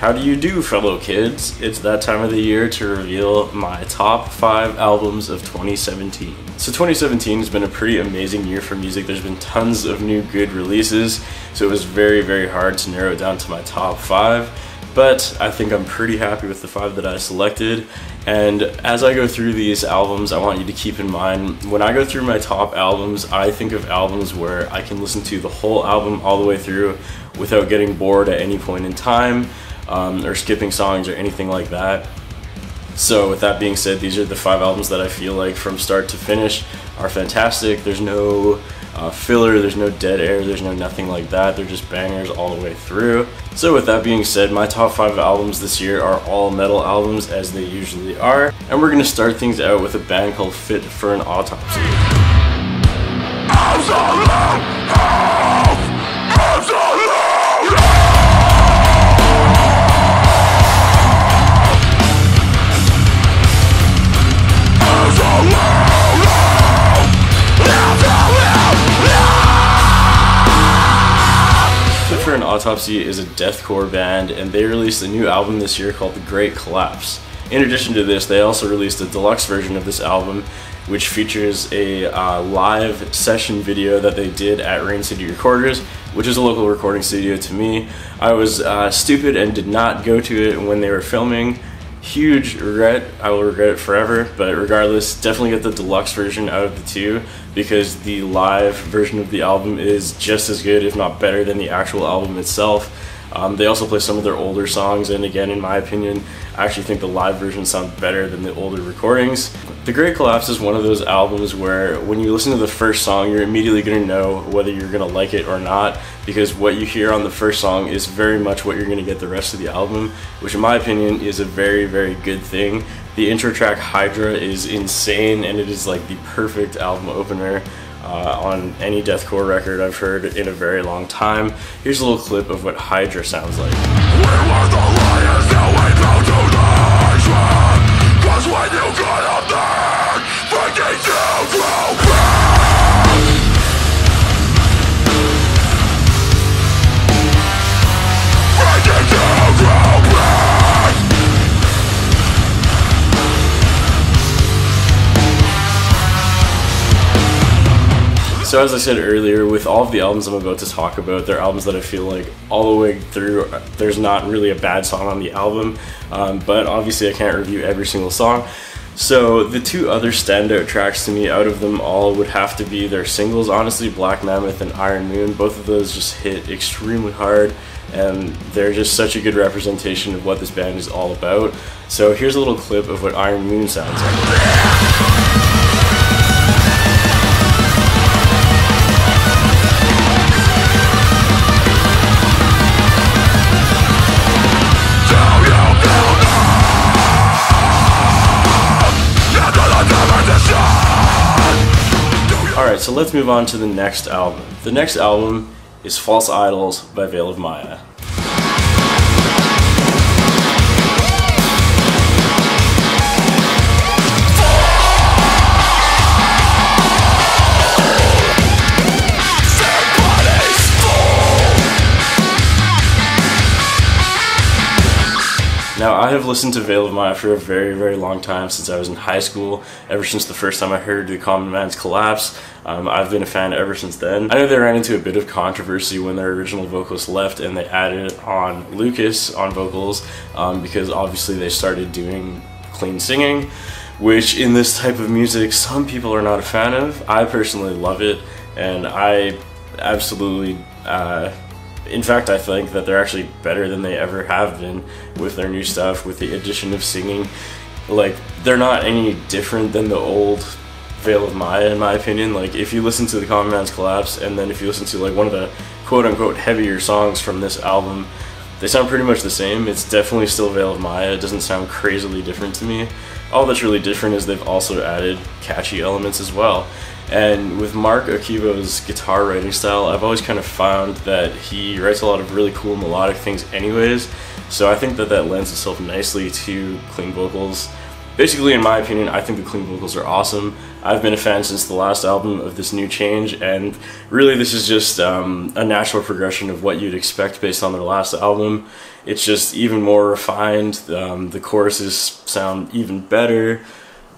How do you do, fellow kids? It's that time of the year to reveal my top 5 albums of 2017. So 2017 has been a pretty amazing year for music. There's been tons of new good releases, so it was very hard to narrow it down to my top 5. But I think I'm pretty happy with the 5 that I selected. And as I go through these albums, I want you to keep in mind, when I go through my top albums, I think of albums where I can listen to the whole album all the way through without getting bored at any point in time, or skipping songs or anything like that. So with that being said, these are the 5 albums that I feel like from start to finish are fantastic. There's no filler, there's no dead air, there's no nothing like that. They're just bangers all the way through. So with that being said, my top 5 albums this year are all metal albums, as they usually are. And we're gonna start things out with a band called For An Autopsy. For An Autopsy is a deathcore band, and they released a new album this year called The Great Collapse. In addition to this, they also released a deluxe version of this album, which features a live session video that they did at Rain City Recorders, which is a local recording studio to me. I was stupid and did not go to it when they were filming. Huge regret, I will regret it forever, but regardless, definitely get the deluxe version out of the two, because the live version of the album is just as good, if not better, than the actual album itself. They also play some of their older songs, and again, in my opinion, I actually think the live versions sound better than the older recordings. The Great Collapse is one of those albums where when you listen to the first song, you're immediately going to know whether you're going to like it or not, because what you hear on the first song is very much what you're going to get the rest of the album, which in my opinion is a very good thing. The intro track Hydra is insane, and it is like the perfect album opener on any deathcore record I've heard in a very long time. Here's a little clip of what Hydra sounds like. We were the lions, now we bow to the Hydra. 'Cause when you got up there, breaking down grow back. Breaking down grow back. So as I said earlier, with all of the albums I'm about to talk about, they're albums that I feel like all the way through, there's not really a bad song on the album, but obviously I can't review every single song. So the 2 other standout tracks to me out of them all would have to be their singles, honestly, Black Mammoth and Iron Moon. Both of those just hit extremely hard, and they're just such a good representation of what this band is all about. So here's a little clip of what Iron Moon sounds like. Alright, so let's move on to the next album. The next album is False Idols by Veil of Maya. Now, I have listened to Veil of Maya for a very long time, since I was in high school, ever since the first time I heard The Common Man's Collapse. I've been a fan ever since then. I know they ran into a bit of controversy when their original vocalist left and they added on Lucas on vocals, because obviously they started doing clean singing, which in this type of music some people are not a fan of. I personally love it, and I absolutely in fact, I think that they're actually better than they ever have been with their new stuff, with the addition of singing. Like, they're not any different than the old Veil of Maya, in my opinion. Like, if you listen to The Common Man's Collapse, and then if you listen to like one of the quote-unquote heavier songs from this album, they sound pretty much the same. It's definitely still Veil of Maya. It doesn't sound crazily different to me. All that's really different is they've also added catchy elements as well. And with Mark Akibo's guitar writing style, I've always kind of found that he writes a lot of really cool melodic things anyways, so I think that that lends itself nicely to clean vocals. Basically, in my opinion, I think the clean vocals are awesome. I've been a fan since the last album of this new change, and really this is just a natural progression of what you'd expect based on their last album. It's just even more refined, the choruses sound even better,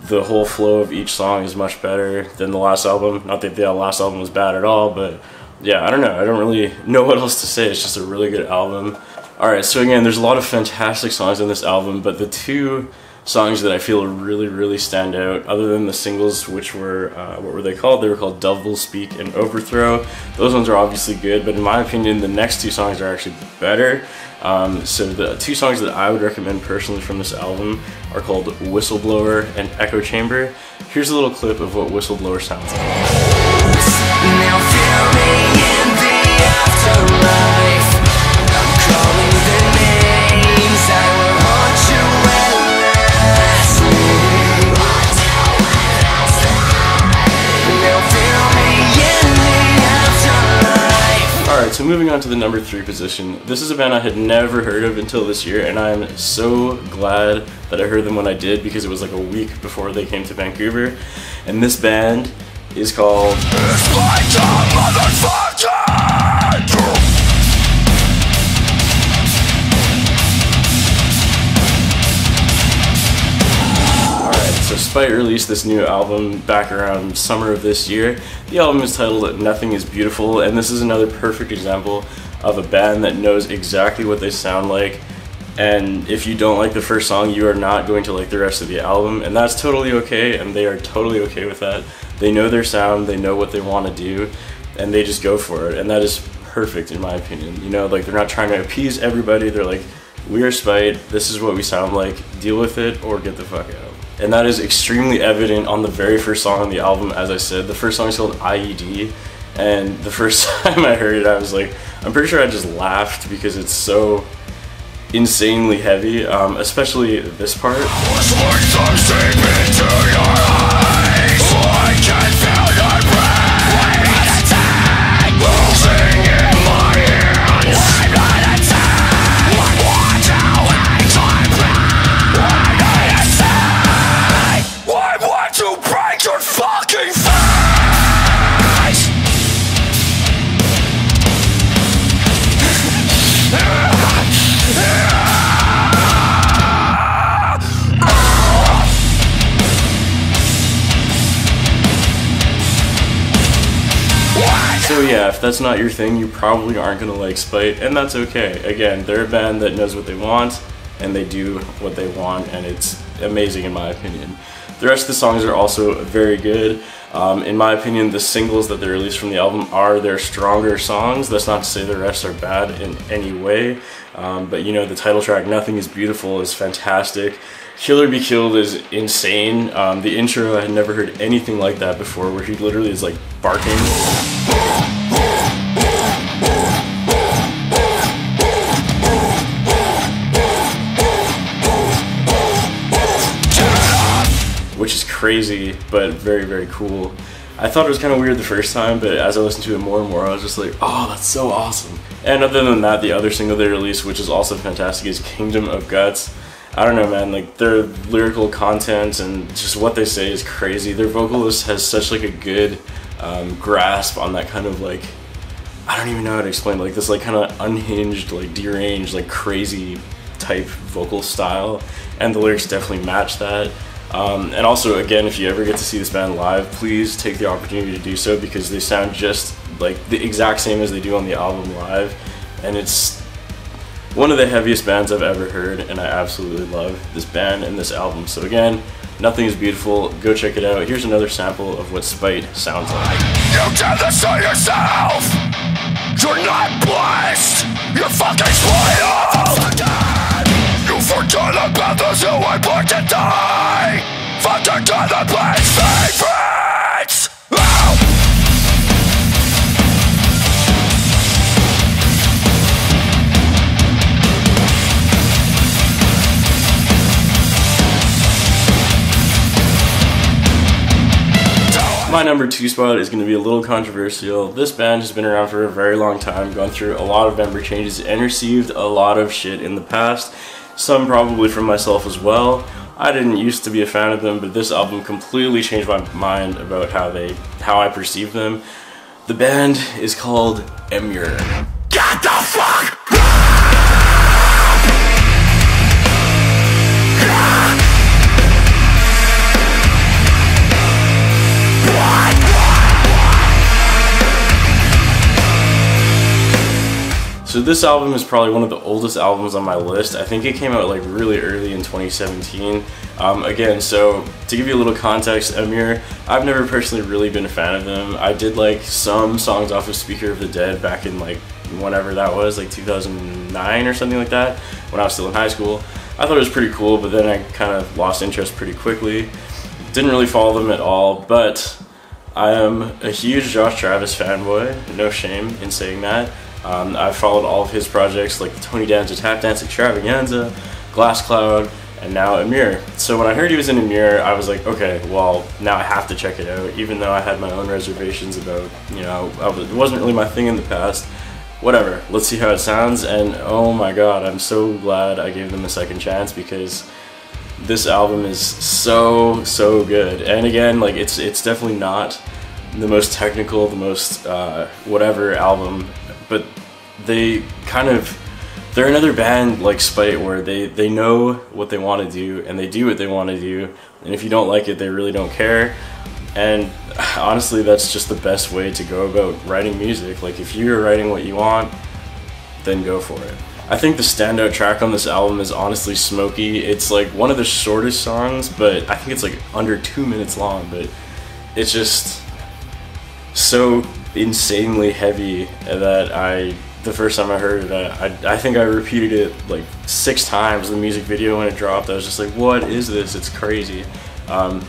the whole flow of each song is much better than the last album. Not that the last album was bad at all, but yeah, I don't know. I don't really know what else to say. It's just a really good album. Alright, so again, there's a lot of fantastic songs on this album, but the two songs that I feel really stand out, other than the singles, which were, what were they called? They were called Double Speak and Overthrow. Those ones are obviously good, but in my opinion, the next two songs are actually better. So the two songs that I would recommend personally from this album are called Whistleblower and Echo Chamber. Here's a little clip of what Whistleblower sounds like. Now feel me in the afterlife. I'm calling the names I will haunt you endlessly. Now feel me in the afterlife. Alright, so moving on to the number 3 position. This is a band I had never heard of until this year, and I'm so glad that I heard them when I did, because it was like a week before they came to Vancouver. And this band is called So Spite released this new album back around summer of this year. The album is titled Nothing Is Beautiful, and this is another perfect example of a band that knows exactly what they sound like, and if you don't like the first song, you are not going to like the rest of the album, and that's totally okay, and they are totally okay with that. They know their sound, they know what they want to do, and they just go for it, and that is perfect in my opinion. You know, like, they're not trying to appease everybody, they're like, we are Spite, this is what we sound like, deal with it or get the fuck out. And that is extremely evident on the very first song on the album. As I said, the first song is called IED, and the first time I heard it, I was like, I'm pretty sure I just laughed because it's so insanely heavy, especially this part. So yeah, if that's not your thing, you probably aren't gonna like Spite, and that's okay. Again, they're a band that knows what they want, and they do what they want, and it's amazing in my opinion. The rest of the songs are also very good. In my opinion, the singles that they released from the album are their stronger songs. That's not to say the rest are bad in any way, but you know, the title track, Nothing Is Beautiful, is fantastic. Killer Be Killed is insane. The intro, I had never heard anything like that before, where he literally is like barking. Which is crazy, but very cool. I thought it was kind of weird the first time, but as I listened to it more and more, I was just like, oh, that's so awesome. And other than that, the other single they released, which is also fantastic, is Kingdom of Guts. I don't know, man, like, their lyrical content and just what they say is crazy. Their vocalist has such like a good grasp on that kind of like, I don't even know how to explain, like this like kind of unhinged, like deranged, like crazy type vocal style, and the lyrics definitely match that. And also, again, if you ever get to see this band live, please take the opportunity to do so, because they sound just like the exact same as they do on the album live, and it's one of the heaviest bands I've ever heard, and I absolutely love this band and this album. So again, Nothing Is Beautiful, go check it out. Here's another sample of what Spite sounds like. You did this to yourself! You're not blessed! You're fucking spoiled! You forgot about those who were born to die! Fucking to the place favorites! Oh! My number 2 spot is going to be a little controversial. This band has been around for a very long time, gone through a lot of member changes, and received a lot of shit in the past. Some probably from myself as well. I didn't used to be a fan of them, but this album completely changed my mind about how I perceive them. The band is called Emmure. Get the fuck! So this album is probably one of the oldest albums on my list. I think it came out like really early in 2017. Again, so to give you a little context, Emmure, I've never personally really been a fan of them. I did like some songs off of Speaker of the Dead back in like whenever that was, like 2009 or something like that, when I was still in high school. I thought it was pretty cool, but then I kind of lost interest pretty quickly. Didn't really follow them at all, but I am a huge Josh Travis fanboy, no shame in saying that. I've followed all of his projects like the Tony Danza Tap Dance Extravaganza, Glass Cloud, and now Emmure. So when I heard he was in Emmure, I was like, okay, well, now I have to check it out, even though I had my own reservations about, you know, it wasn't really my thing in the past. Whatever, let's see how it sounds, and oh my god, I'm so glad I gave them a second chance, because this album is so good. And again, like it's definitely not the most technical, the most whatever album, but they're another band like Spite, where they know what they want to do and they do what they want to do, and if you don't like it, they really don't care. And honestly, that's just the best way to go about writing music. Like, if you're writing what you want, then go for it. I think the standout track on this album is honestly Smokey. It's like one of the shortest songs, but I think it's like under 2 minutes long, but it's just so insanely heavy that the first time I heard it, I think I repeated it like 6 times. The music video when it dropped, I was just like, what is this? It's crazy. I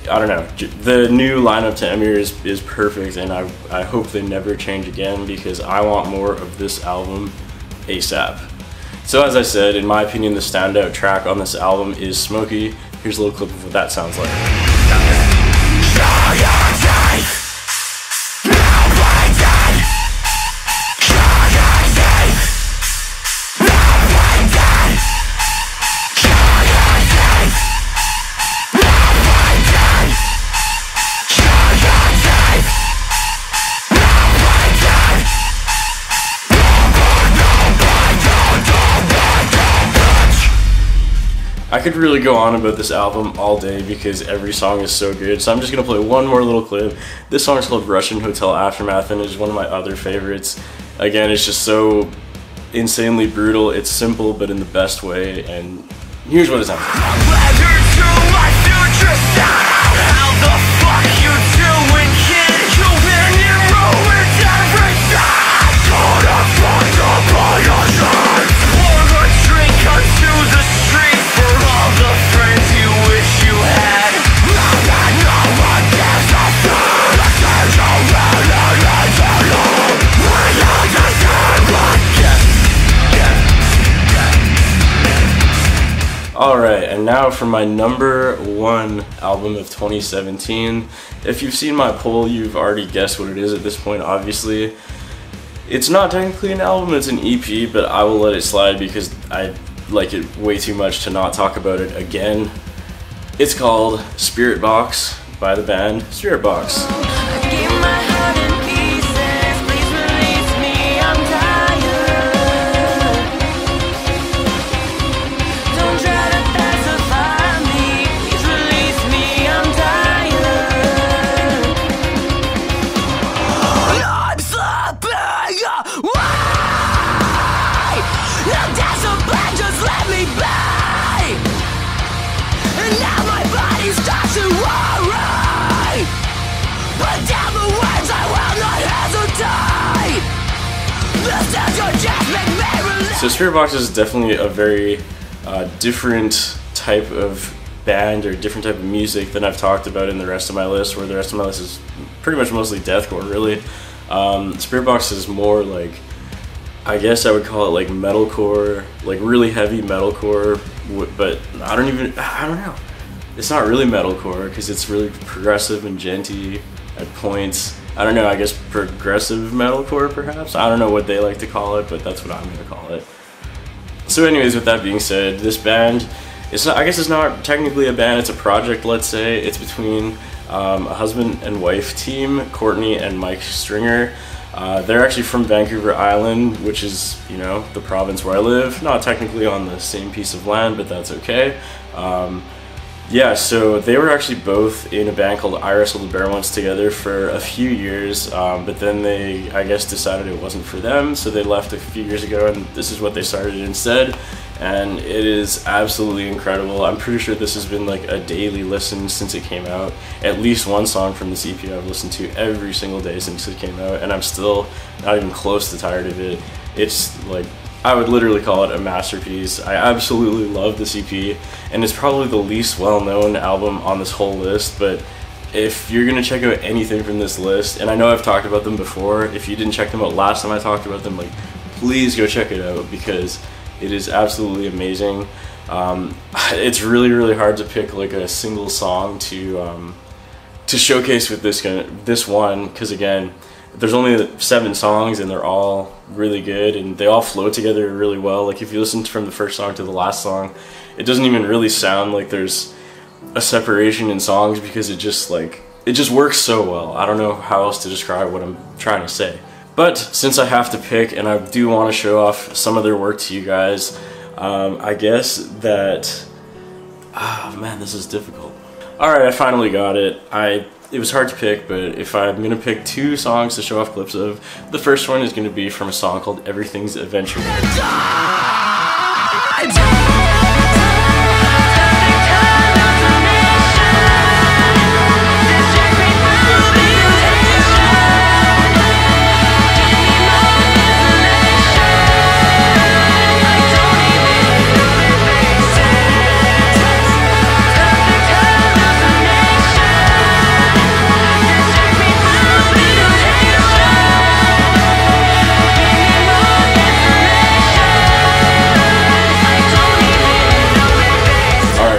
don't know. The new lineup to Emmure is perfect, and I hope they never change again, because I want more of this album ASAP. So as I said, in my opinion, the standout track on this album is Smokey. Here's a little clip of what that sounds like. I could really go on about this album all day because every song is so good, so I'm just going to play one more little clip. This song is called Russian Hotel Aftermath, and is one of my other favorites. Again, it's just so insanely brutal. It's simple, but in the best way, and here's what it sounds Alright, and now for my #1 album of 2017. If you've seen my poll, you've already guessed what it is at this point, obviously. It's not technically an album, it's an EP, but I will let it slide because I like it way too much to not talk about it again. It's called Spirit Box by the band Spirit Box. So Spirit Box is definitely a very different type of band or different type of music than I've talked about in the rest of my list, where the rest of my list is pretty much mostly deathcore, really. Spirit Box is more like, I guess I would call it like metalcore, like really heavy metalcore, but I don't know. It's not really metalcore because it's really progressive and genty at points. I don't know, I guess progressive metalcore perhaps? I don't know what they like to call it, but that's what I'm going to call it. So anyways, with that being said, this band it's not, I guess it's not technically a band, it's a project, let's say. It's between a husband and wife team, Courtney and Mike Stringer. They're actually from Vancouver Island, which is, you know, the province where I live. Not technically on the same piece of land, but that's okay. Yeah, so they were actually both in a band called I Wrestle the Bear once together for a few years, but then they, I guess, decided it wasn't for them, so they left a few years ago, and this is what they started instead, and it is absolutely incredible. I'm pretty sure this has been like a daily listen since it came out. At least one song from this EP I've listened to every single day since it came out, and I'm still not even close to tired of it. It's like, I would literally call it a masterpiece. I absolutely love this EP, and it's probably the least well-known album on this whole list, but if you're gonna check out anything from this list, and I know I've talked about them before, if you didn't check them out last time I talked about them, like, please go check it out, because it is absolutely amazing. It's really hard to pick like a single song to showcase with this one, because again, there's only 7 songs and they're all really good and they all flow together really well. Like if you listen from the first song to the last song, it doesn't even really sound like there's a separation in songs, because it just works so well. I don't know how else to describe what I'm trying to say. But since I have to pick, and I do want to show off some of their work to you guys, I guess that, man, this is difficult. Alright, I finally got it. It was hard to pick, but if I'm gonna pick 2 songs to show off clips of, the first one is gonna be from a song called Everything's Adventure.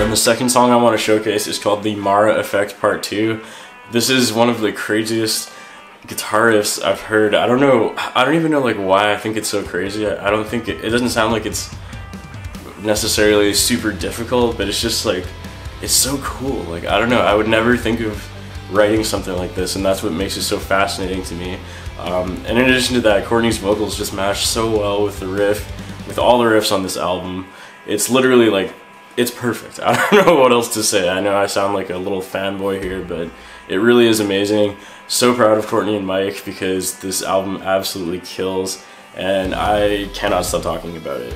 The second song I want to showcase is called The Mara Effect Part 2. This is one of the craziest guitar riffs I've heard. I don't even know like why I think it's so crazy. I don't think it doesn't sound like it's necessarily super difficult, but it's just like, it's so cool. Like, I don't know, I would never think of writing something like this, and that's what makes it so fascinating to me. And in addition to that, Courtney's vocals just match so well with the riff, with all the riffs on this album. It's literally like, it's perfect. I don't know what else to say. I know I sound like a little fanboy here, but it really is amazing. So proud of Courtney and Mike, because this album absolutely kills, and I cannot stop talking about it.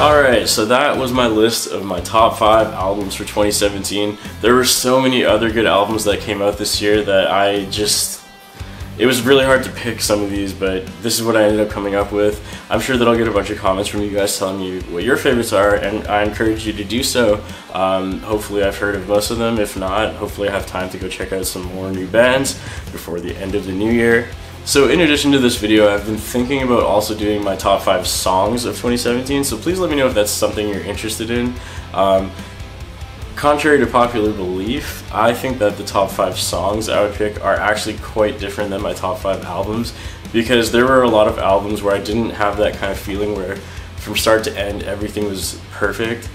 Alright, so that was my list of my top 5 albums for 2017. There were so many other good albums that came out this year that it was really hard to pick some of these, but this is what I ended up coming up with. I'm sure that I'll get a bunch of comments from you guys telling me what your favorites are, and I encourage you to do so. Hopefully I've heard of most of them. If not, hopefully I have time to go check out some more new bands before the end of the new year. So in addition to this video, I've been thinking about also doing my top 5 songs of 2017, so please let me know if that's something you're interested in. Contrary to popular belief, I think that the top 5 songs I would pick are actually quite different than my top 5 albums, because there were a lot of albums where I didn't have that kind of feeling where from start to end everything was perfect.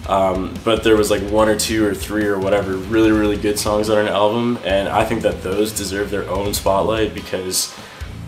But there was like 1 or 2 or 3 or whatever really good songs on an album, and I think that those deserve their own spotlight, because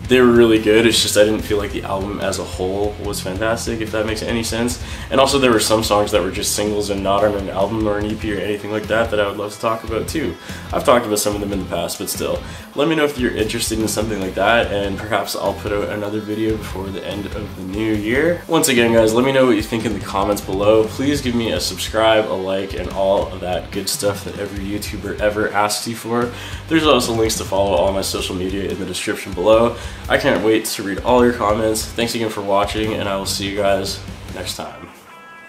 they were really good. It's just I didn't feel like the album as a whole was fantastic, if that makes any sense. And also there were some songs that were just singles and not on an album or an EP or anything like that that I would love to talk about too. I've talked about some of them in the past, but still. Let me know if you're interested in something like that, and perhaps I'll put out another video before the end of the new year. Once again guys, let me know what you think in the comments below. Please give me a subscribe, a like, and all of that good stuff that every YouTuber ever asks you for. There's also links to follow all my social media in the description below. I can't wait to read all your comments. Thanks again for watching, and I will see you guys next time.